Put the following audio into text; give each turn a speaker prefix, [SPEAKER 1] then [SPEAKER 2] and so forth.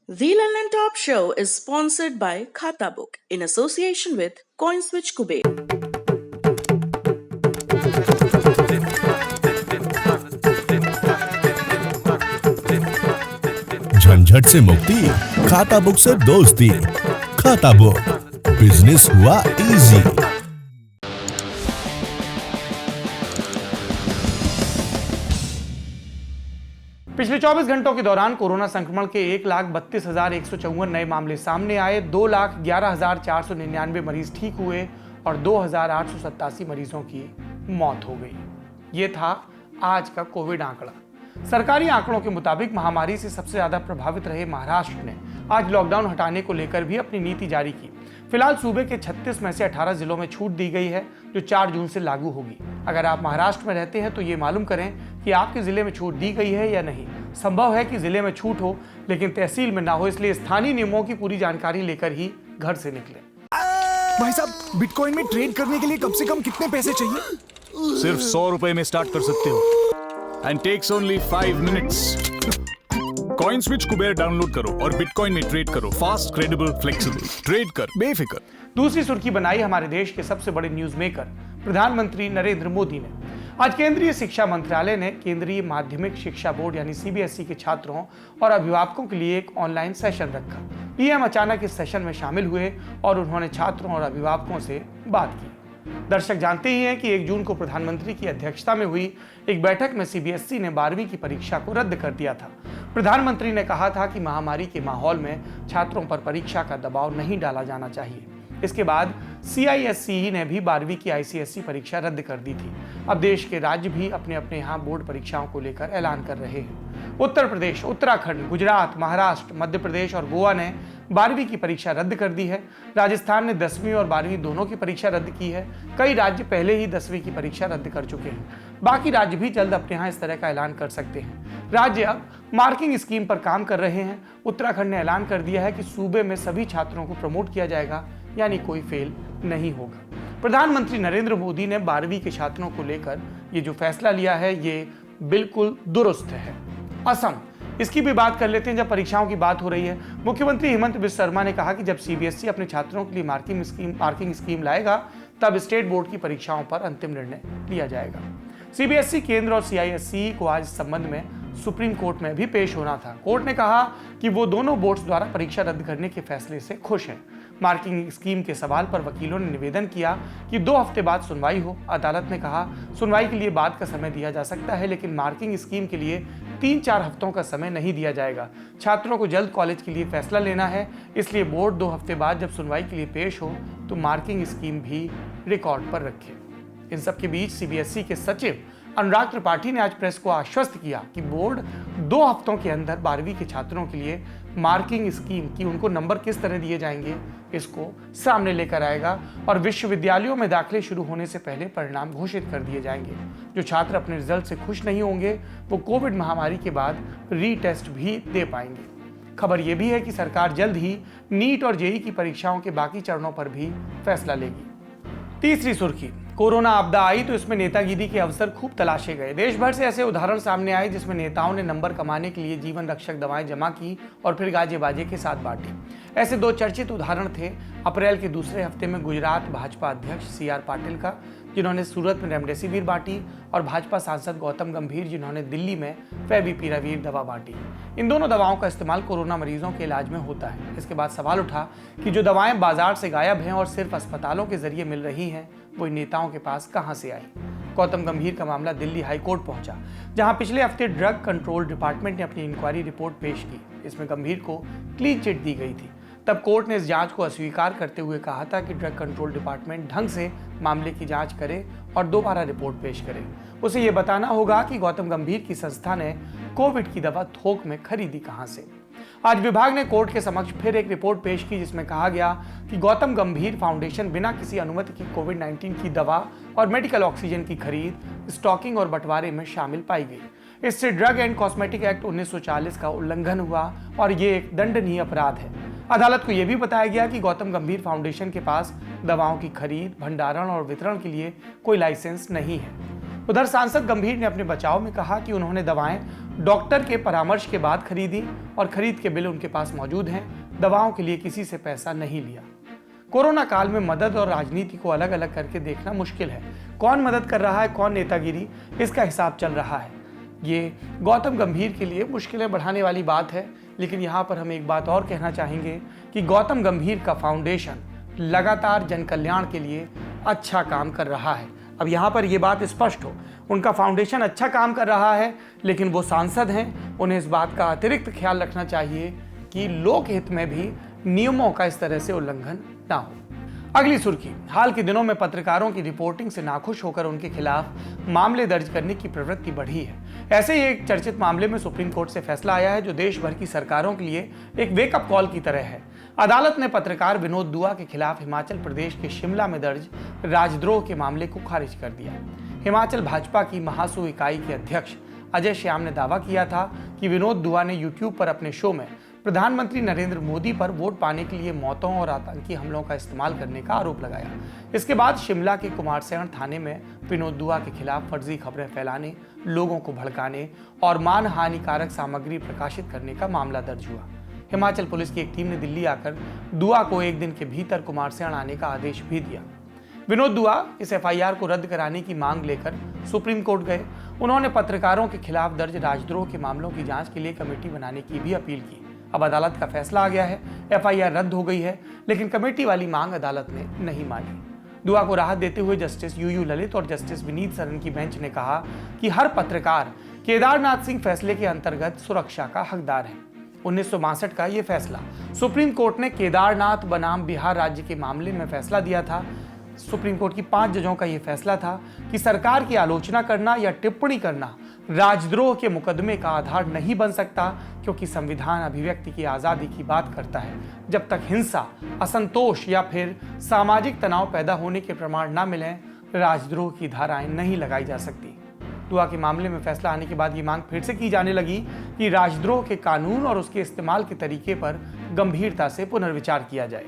[SPEAKER 1] The London Top Show is sponsored by Khatabook in association with CoinSwitch Kuber.
[SPEAKER 2] झंझट से मुक्ति, खाता book से दोस्ती। खाता बुक, बिजनेस हुआ इजी।
[SPEAKER 3] पिछले 24 घंटों के दौरान कोरोना संक्रमण के 1,32,154 नए मामले सामने आए। 2,11,499 मरीज ठीक हुए और 2,887 मरीजों की मौत हो गई। ये था आज का कोविड आंकड़ा। सरकारी आंकड़ों के मुताबिक महामारी से सबसे ज्यादा प्रभावित रहे महाराष्ट्र ने आज लॉकडाउन हटाने को लेकर भी अपनी नीति जारी की। फिलहाल सूबे के 36 में से 18 जिलों में छूट दी गई है, जो 4 जून से लागू होगी। अगर आप महाराष्ट्र में रहते हैं तो ये मालूम करें कि आपके जिले में छूट दी गई है या नहीं। संभव है कि जिले में छूट हो लेकिन तहसील में ना हो, इसलिए स्थानीय नियमों की पूरी जानकारी लेकर ही घर से निकलें।
[SPEAKER 4] भाई साहब, बिटकॉइन में ट्रेड करने के लिए कम से कम कितने पैसे चाहिए?
[SPEAKER 5] सिर्फ 100 रुपए में स्टार्ट कर सकते हो and takes only 5 minutes. CoinSwitch Kuber download करो और बिटकॉइन में ट्रेड करो। Fast, credible, flexible. ट्रेड कर बेफिक्र।
[SPEAKER 3] दूसरी सुर्खी बनाई हमारे देश के सबसे बड़े न्यूज मेकर प्रधानमंत्री नरेंद्र मोदी ने। आज केंद्रीय शिक्षा मंत्रालय ने केंद्रीय माध्यमिक शिक्षा बोर्ड यानी सीबीएसई के छात्रों और अभिभावकों के लिए एक ऑनलाइन सेशन रखा। पीएम अचानक इस सेशन में शामिल हुए और उन्होंने छात्रों और अभिभावकों से बात की। दर्शक जानते ही हैं कि 1 जून को प्रधानमंत्री की अध्यक्षता में हुई एक बैठक में सीबीएसई ने 12वीं की परीक्षा को रद्द कर दिया था। प्रधानमंत्री ने कहा था कि महामारी के माहौल में छात्रों पर परीक्षा का दबाव नहीं डाला जाना चाहिए। इसके बाद सीआईएससीई ने भी 12वीं की आईसीएसई परीक्षा रद्द कर दी थी। अब देश के राज्य भी अपने अपने यहाँ बोर्ड परीक्षाओं को लेकर ऐलान कर रहे हैं। उत्तर प्रदेश, उत्तराखंड, गुजरात, महाराष्ट्र, मध्य प्रदेश और गोवा ने 12वीं की परीक्षा रद्द कर दी है। राजस्थान ने 10वीं और 12वीं दोनों की परीक्षा रद्द की है। कई राज्य पहले ही 10वीं की परीक्षा रद्द कर चुके हैं। बाकी राज्य भी जल्द अपने यहाँ इस तरह का ऐलान कर सकते हैं। राज्य अब मार्किंग स्कीम पर काम कर रहे हैं। उत्तराखंड ने ऐलान कर दिया है कि सूबे में सभी छात्रों को प्रमोट किया जाएगा, यानी कोई फेल नहीं होगा। प्रधानमंत्री नरेंद्र मोदी ने 12वीं के छात्रों को लेकर ये जो फैसला लिया है, ये बिल्कुल दुरुस्त है। असम, इसकी भी बात कर लेते हैं जब परीक्षाओं की बात हो रही है। मुख्यमंत्री हेमंत बिस्वा शर्मा ने कहा कि जब सीबीएसई अपने छात्रों के लिए मार्किंग स्कीम लाएगा, तब स्टेट बोर्ड की परीक्षाओं पर अंतिम निर्णय लिया जाएगा। सीबीएसई, केंद्र और सीआईएससीई को आज इस संबंध में सुप्रीम कोर्ट में भी पेश होना था। कोर्ट ने कहा कि वो दोनों बोर्ड्स द्वारा परीक्षा रद्द करने के फैसले से खुश हैं। मार्किंग स्कीम के सवाल पर वकीलों ने निवेदन किया कि 2 हफ्ते बाद सुनवाई हो। अदालत ने कहा सुनवाई के लिए बाद का समय दिया जा सकता है, लेकिन मार्किंग स्कीम के लिए 3-4 हफ्तों का समय नहीं दिया जाएगा। छात्रों को जल्द कॉलेज के लिए फैसला लेना है, इसलिए बोर्ड 2 हफ्ते बाद जब सुनवाई के लिए पेश हो तो मार्किंग स्कीम भी रिकॉर्ड पर रखे। इन सब के बीच सीबीएसई के सचिव अनुराग त्रिपाठी ने आज प्रेस को आश्वस्त किया कि बोर्ड 2 हफ्तों के अंदर 12वीं के छात्रों के लिए मार्किंग स्कीम की उनको नंबर किस तरह दिए जाएंगे, इसको सामने लेकर आएगा और विश्वविद्यालयों में दाखिले शुरू होने से पहले परिणाम घोषित कर दिए जाएंगे। जो छात्र अपने रिजल्ट से खुश नहीं होंगे वो कोविड महामारी के बाद रीटेस्ट भी दे पाएंगे। खबर यह भी है कि सरकार जल्द ही नीट और जेईई की परीक्षाओं के बाकी चरणों पर भी फैसला लेगी। तीसरी सुर्खी, कोरोना आपदा आई तो इसमें नेतागिरी के अवसर खूब तलाशे गए। देश भर से ऐसे उदाहरण सामने आए जिसमें नेताओं ने नंबर कमाने के लिए जीवन रक्षक दवाएं जमा की और फिर गाजे बाजे के साथ बांटी। ऐसे 2 चर्चित उदाहरण थे अप्रैल के दूसरे हफ्ते में गुजरात भाजपा अध्यक्ष सीआर पाटिल का, जिन्होंने सूरत में रेमडेसिविर बांटी, और भाजपा सांसद गौतम गंभीर, जिन्होंने दिल्ली में फेविपिराविर दवा बांटी। इन दोनों दवाओं का इस्तेमाल कोरोना मरीजों के इलाज में होता है। इसके बाद सवाल उठा कि जो दवाएं बाजार से गायब हैं और सिर्फ अस्पतालों के जरिए मिल रही हैं, वो इन नेताओं के पास कहां से आई। गौतम गंभीर का मामला दिल्ली हाई कोर्ट पहुंचा, जहां पिछले हफ्ते ड्रग कंट्रोल डिपार्टमेंट ने अपनी इंक्वायरी रिपोर्ट पेश की। इसमें गंभीर को क्लीन चिट दी गई थी। तब कोर्ट ने इस जांच को अस्वीकार करते हुए कहा था कि ड्रग कंट्रोल डिपार्टमेंट ढंग से मामले की जांच करे और दोबारा रिपोर्ट पेश करे। उसे ये बताना होगा कि गौतम गंभीर की संस्था ने कोविड की दवा थोक में खरीदी कहां से। आज विभाग ने कोर्ट के समक्ष फिर एक रिपोर्ट पेश की, जिसमें कहा गया कि गौतम गंभीर फाउंडेशन बिना किसी अनुमति की कोविड-19 की दवा और मेडिकल ऑक्सीजन की खरीद, स्टॉकिंग और बंटवारे में शामिल पाई गई। इससे ड्रग एंड कॉस्मेटिक एक्ट 1940 का उल्लंघन हुआ और ये एक दंडनीय अपराध है। अदालत को यह भी बताया गया कि गौतम गंभीर फाउंडेशन के पास दवाओं की खरीद, भंडारण और वितरण के लिए कोई लाइसेंस नहीं है। उधर सांसद गंभीर ने अपने बचाव में कहा कि उन्होंने दवाएं डॉक्टर के परामर्श के बाद खरीदी और खरीद के बिल उनके पास मौजूद हैं। दवाओं के लिए किसी से पैसा नहीं लिया। कोरोना काल में मदद और राजनीति को अलग अलग करके देखना मुश्किल है। कौन मदद कर रहा है, कौन नेतागिरी, इसका हिसाब चल रहा है। ये गौतम गंभीर के लिए मुश्किलें बढ़ाने वाली बात है। लेकिन यहाँ पर हम एक बात और कहना चाहेंगे कि गौतम गंभीर का फाउंडेशन लगातार जन कल्याण के लिए अच्छा काम कर रहा है। अब यहाँ पर ये बात स्पष्ट हो, उनका फाउंडेशन अच्छा काम कर रहा है, लेकिन वो सांसद हैं, उन्हें इस बात का अतिरिक्त ख्याल रखना चाहिए कि लोक हित में भी नियमों का इस तरह से उल्लंघन ना हो। अगली सुर्खी, हाल के दिनों में पत्रकारों की रिपोर्टिंग से नाखुश होकर उनके खिलाफ मामले दर्ज करने की प्रवृत्ति बढ़ी है। ऐसे ही एक चर्चित मामले में सुप्रीम कोर्ट से फैसला आया है जो देश भर की सरकारों के लिए एक वेकअप कॉल की तरह है। अदालत ने पत्रकार विनोद दुआ के खिलाफ हिमाचल प्रदेश के शिमला में दर्ज राजद्रोह के मामले को खारिज कर दिया। हिमाचल भाजपा की महासू इकाई के अध्यक्ष अजय श्याम ने दावा किया था कि विनोद दुआ ने यूट्यूब पर अपने शो में प्रधानमंत्री नरेंद्र मोदी पर वोट पाने के लिए मौतों और आतंकी हमलों का इस्तेमाल करने का आरोप लगाया। इसके बाद शिमला के कुमारसैण थाने में विनोद दुआ के खिलाफ फर्जी खबरें फैलाने, लोगों को भड़काने और मानहानिकारक सामग्री प्रकाशित करने का मामला दर्ज हुआ। हिमाचल पुलिस की एक टीम ने दिल्ली आकर दुआ को एक दिन के भीतर कुमारसैण आने का आदेश भी दिया। विनोद दुआ इस एफआईआर को रद्द कराने की मांग लेकर सुप्रीम कोर्ट गए। उन्होंने पत्रकारों के खिलाफ दर्ज राजद्रोह के मामलों की जांच के लिए कमेटी बनाने की भी अपील की। अब अदालत का फैसला आ गया है, एफआईआर रद्द हो गई है, लेकिन कमेटी वाली मांग अदालत ने नहीं मानी। दुआ को राहत देते हुए जस्टिस यूयू ललित और जस्टिस विनीत सरन की बेंच ने कहा कि हर पत्रकार केदारनाथ सिंह फैसले के अंतर्गत सुरक्षा का हकदार है। 1962 का यह फैसला सुप्रीम कोर्ट ने केदारनाथ बनाम बिहार राज्य के मामले में फैसला दिया था। सुप्रीम कोर्ट की 5 जजों का यह फैसला था कि सरकार की आलोचना करना या टिप्पणी करना राजद्रोह के मुकदमे का आधार नहीं बन सकता, क्योंकि संविधान अभिव्यक्ति की आज़ादी की बात करता है। जब तक हिंसा, असंतोष या फिर सामाजिक तनाव पैदा होने के प्रमाण न मिलें, राजद्रोह की धाराएं नहीं लगाई जा सकती। दुआ के मामले में फैसला आने के बाद ये मांग फिर से की जाने लगी कि राजद्रोह के कानून और उसके इस्तेमाल के तरीके पर गंभीरता से पुनर्विचार किया जाए।